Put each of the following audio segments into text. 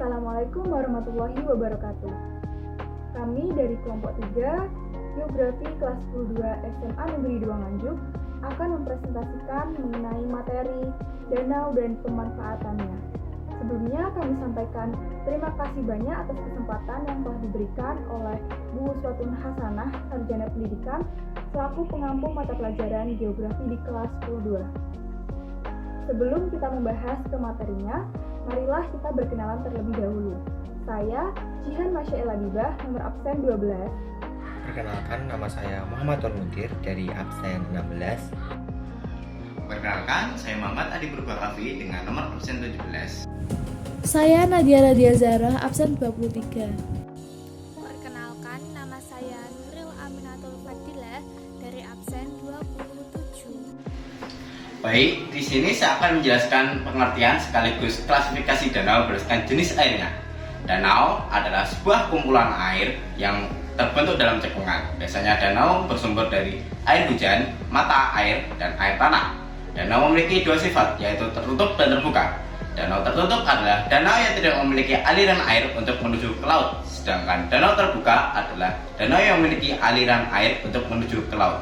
Assalamualaikum warahmatullahi wabarakatuh. Kami dari kelompok 3, Geografi kelas 22 SMA Negeri 2 Nganjuk akan mempresentasikan mengenai materi danau dan pemanfaatannya. Sebelumnya kami sampaikan terima kasih banyak atas kesempatan yang telah diberikan oleh Bu Uswatun Hasanah, Sarjana Pendidikan, selaku pengampu mata pelajaran Geografi di kelas 22. Sebelum kita membahas ke materinya, marilah kita berkenalan terlebih dahulu. Saya Jihan Masya Eladibah, nomor absen 12. Perkenalkan, nama saya Muhammad Tuan Muntir dari absen 16. Perkenalkan, saya Muhammad Adi Purbakafi dengan nomor absen 17. Saya Nadia Radia Zara, absen 23. Perkenalkan, nama saya Nuril Aminatul Fadilah dari absen 27. Baik, di sini saya akan menjelaskan pengertian sekaligus klasifikasi danau berdasarkan jenis airnya. Danau adalah sebuah kumpulan air yang terbentuk dalam cekungan. Biasanya danau bersumber dari air hujan, mata air, dan air tanah. Danau memiliki dua sifat, yaitu tertutup dan terbuka. Danau tertutup adalah danau yang tidak memiliki aliran air untuk menuju ke laut, sedangkan danau terbuka adalah danau yang memiliki aliran air untuk menuju ke laut.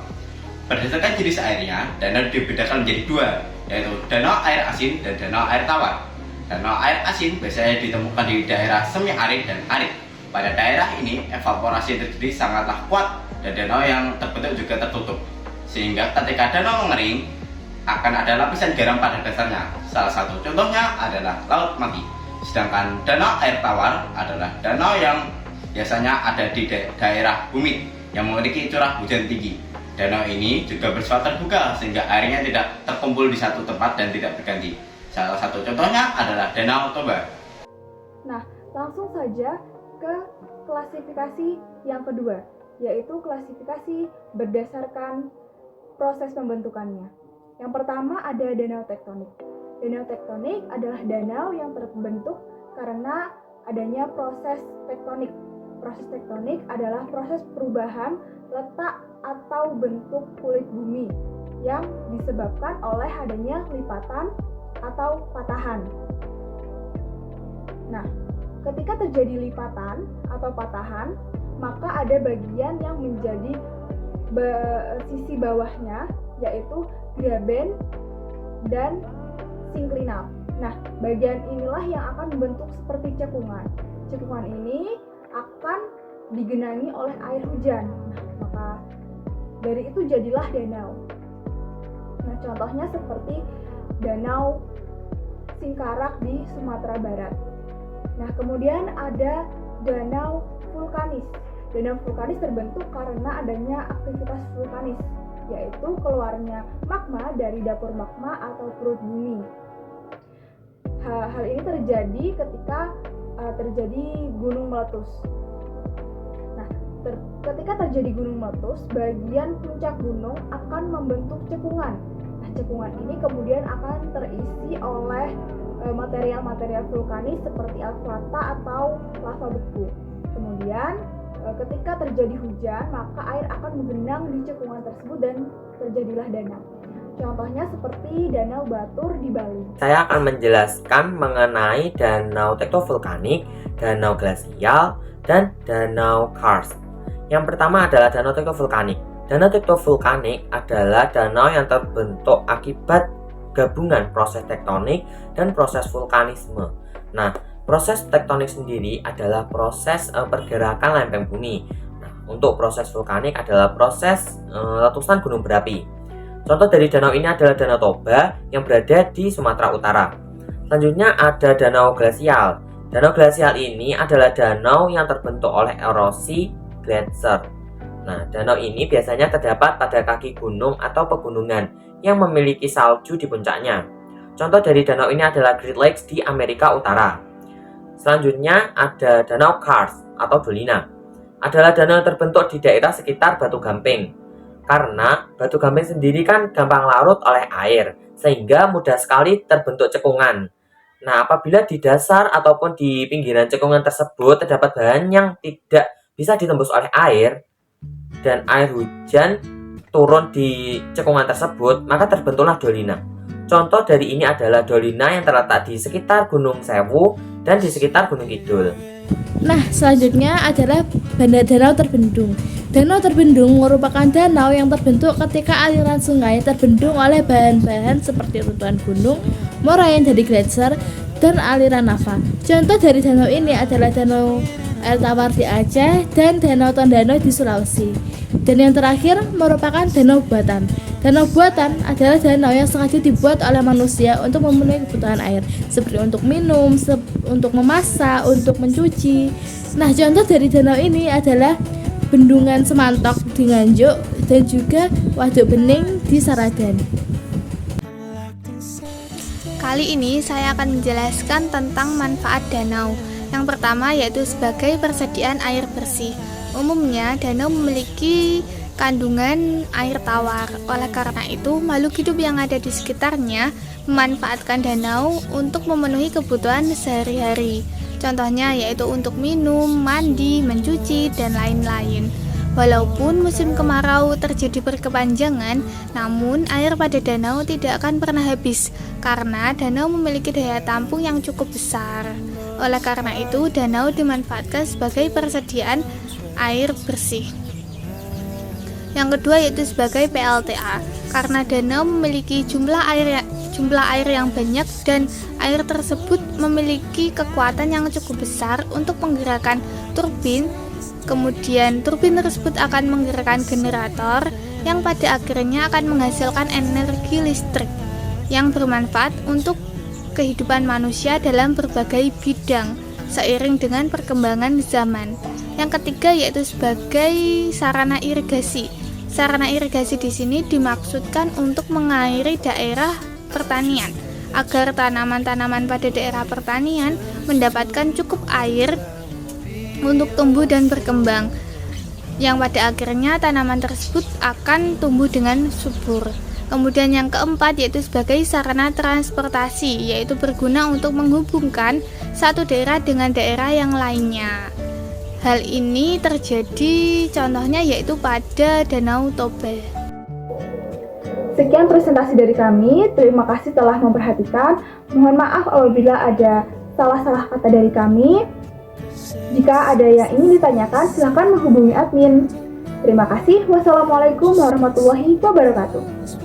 Berdasarkan jenis airnya, danau dibedakan menjadi dua, yaitu danau air asin dan danau air tawar. Danau air asin biasanya ditemukan di daerah semi arid dan arid. Pada daerah ini, evaporasi terjadi sangatlah kuat dan danau yang terbentuk juga tertutup, sehingga ketika danau mengering, akan ada lapisan garam pada dasarnya. Salah satu contohnya adalah Laut Mati. Sedangkan danau air tawar adalah danau yang biasanya ada di daerah humid yang memiliki curah hujan tinggi. Danau ini juga bersifat terbuka sehingga airnya tidak terkumpul di satu tempat dan tidak berganti. Salah satu contohnya adalah Danau Toba. Nah, langsung saja ke klasifikasi yang kedua, yaitu klasifikasi berdasarkan proses pembentukannya. Yang pertama ada danau tektonik. Danau tektonik adalah danau yang terbentuk karena adanya proses tektonik. Proses tektonik adalah proses perubahan letak atau bentuk kulit bumi yang disebabkan oleh adanya lipatan atau patahan. Nah, ketika terjadi lipatan atau patahan, maka ada bagian yang menjadi sisi bawahnya, yaitu graben dan sinklinal. Nah, bagian inilah yang akan membentuk seperti cekungan. Cekungan ini akan digenangi oleh air hujan. Nah, maka dari itu jadilah danau. Nah, contohnya seperti Danau Singkarak di Sumatera Barat. Nah, kemudian ada danau vulkanis. Danau vulkanis terbentuk karena adanya aktivitas vulkanis, yaitu keluarnya magma dari dapur magma atau perut bumi. Hal ini terjadi ketika terjadi gunung meletus. Nah, ketika terjadi gunung meletus, bagian puncak gunung akan membentuk cekungan. Nah, cekungan ini kemudian akan terisi oleh material-material vulkanis seperti alvata atau lava beku. Kemudian ketika terjadi hujan, maka air akan menggenang di cekungan tersebut dan terjadilah danau. Contohnya seperti Danau Batur di Bali. Saya akan menjelaskan mengenai danau tektovulkanik, danau glasial, dan danau karst. Yang pertama adalah danau tektovulkanik. Danau tektovulkanik adalah danau yang terbentuk akibat gabungan proses tektonik dan proses vulkanisme. Nah, proses tektonik sendiri adalah proses pergerakan lempeng bumi. Nah, untuk proses vulkanik adalah proses letusan gunung berapi. Contoh dari danau ini adalah Danau Toba yang berada di Sumatera Utara. Selanjutnya ada danau glasial. Danau glasial ini adalah danau yang terbentuk oleh erosi gletser. Nah, danau ini biasanya terdapat pada kaki gunung atau pegunungan yang memiliki salju di puncaknya. Contoh dari danau ini adalah Great Lakes di Amerika Utara. Selanjutnya ada Danau Karst atau Dolina. Adalah danau yang terbentuk di daerah sekitar Batu Gamping. Karena Batu Gamping sendiri kan gampang larut oleh air, sehingga mudah sekali terbentuk cekungan. Nah, apabila di dasar ataupun di pinggiran cekungan tersebut terdapat bahan yang tidak bisa ditembus oleh air, dan air hujan turun di cekungan tersebut, maka terbentuklah dolina. Contoh dari ini adalah Dolina yang terletak di sekitar Gunung Sewu dan di sekitar Gunung Kidul. Nah, selanjutnya adalah danau terbendung. Danau terbendung merupakan danau yang terbentuk ketika aliran sungai terbendung oleh bahan-bahan seperti runtuhan gunung, moraine dari gletser, dan aliran lava. Contoh dari danau ini adalah Danau Air Tawar di Aceh dan Danau Tondano di Sulawesi. Dan yang terakhir merupakan danau buatan. Danau buatan adalah danau yang sengaja dibuat oleh manusia untuk memenuhi kebutuhan air, seperti untuk minum, untuk memasak, untuk mencuci. Nah, contoh dari danau ini adalah Bendungan Semantok di Nganjuk dan juga Waduk Bening di Saradan. Kali ini saya akan menjelaskan tentang manfaat danau. Yang pertama yaitu sebagai persediaan air bersih. Umumnya danau memiliki kandungan air tawar. Oleh karena itu, makhluk hidup yang ada di sekitarnya memanfaatkan danau untuk memenuhi kebutuhan sehari-hari. Contohnya yaitu untuk minum, mandi, mencuci, dan lain-lain. Walaupun musim kemarau terjadi berkepanjangan, namun air pada danau tidak akan pernah habis karena danau memiliki daya tampung yang cukup besar. Oleh karena itu, danau dimanfaatkan sebagai persediaan air bersih. Yang kedua yaitu sebagai PLTA, karena danau memiliki jumlah air yang banyak dan air tersebut memiliki kekuatan yang cukup besar untuk menggerakkan turbin. Kemudian turbin tersebut akan menggerakkan generator yang pada akhirnya akan menghasilkan energi listrik yang bermanfaat untuk kehidupan manusia dalam berbagai bidang seiring dengan perkembangan zaman. Yang ketiga yaitu sebagai sarana irigasi. Sarana irigasi di sini dimaksudkan untuk mengairi daerah pertanian agar tanaman-tanaman pada daerah pertanian mendapatkan cukup air untuk tumbuh dan berkembang, yang pada akhirnya tanaman tersebut akan tumbuh dengan subur. Kemudian yang keempat yaitu sebagai sarana transportasi, yaitu berguna untuk menghubungkan satu daerah dengan daerah yang lainnya. Hal ini terjadi contohnya yaitu pada Danau Toba. Sekian presentasi dari kami, terima kasih telah memperhatikan. Mohon maaf apabila ada salah-salah kata dari kami. Jika ada yang ingin ditanyakan, silakan menghubungi admin. Terima kasih. Wassalamualaikum warahmatullahi wabarakatuh.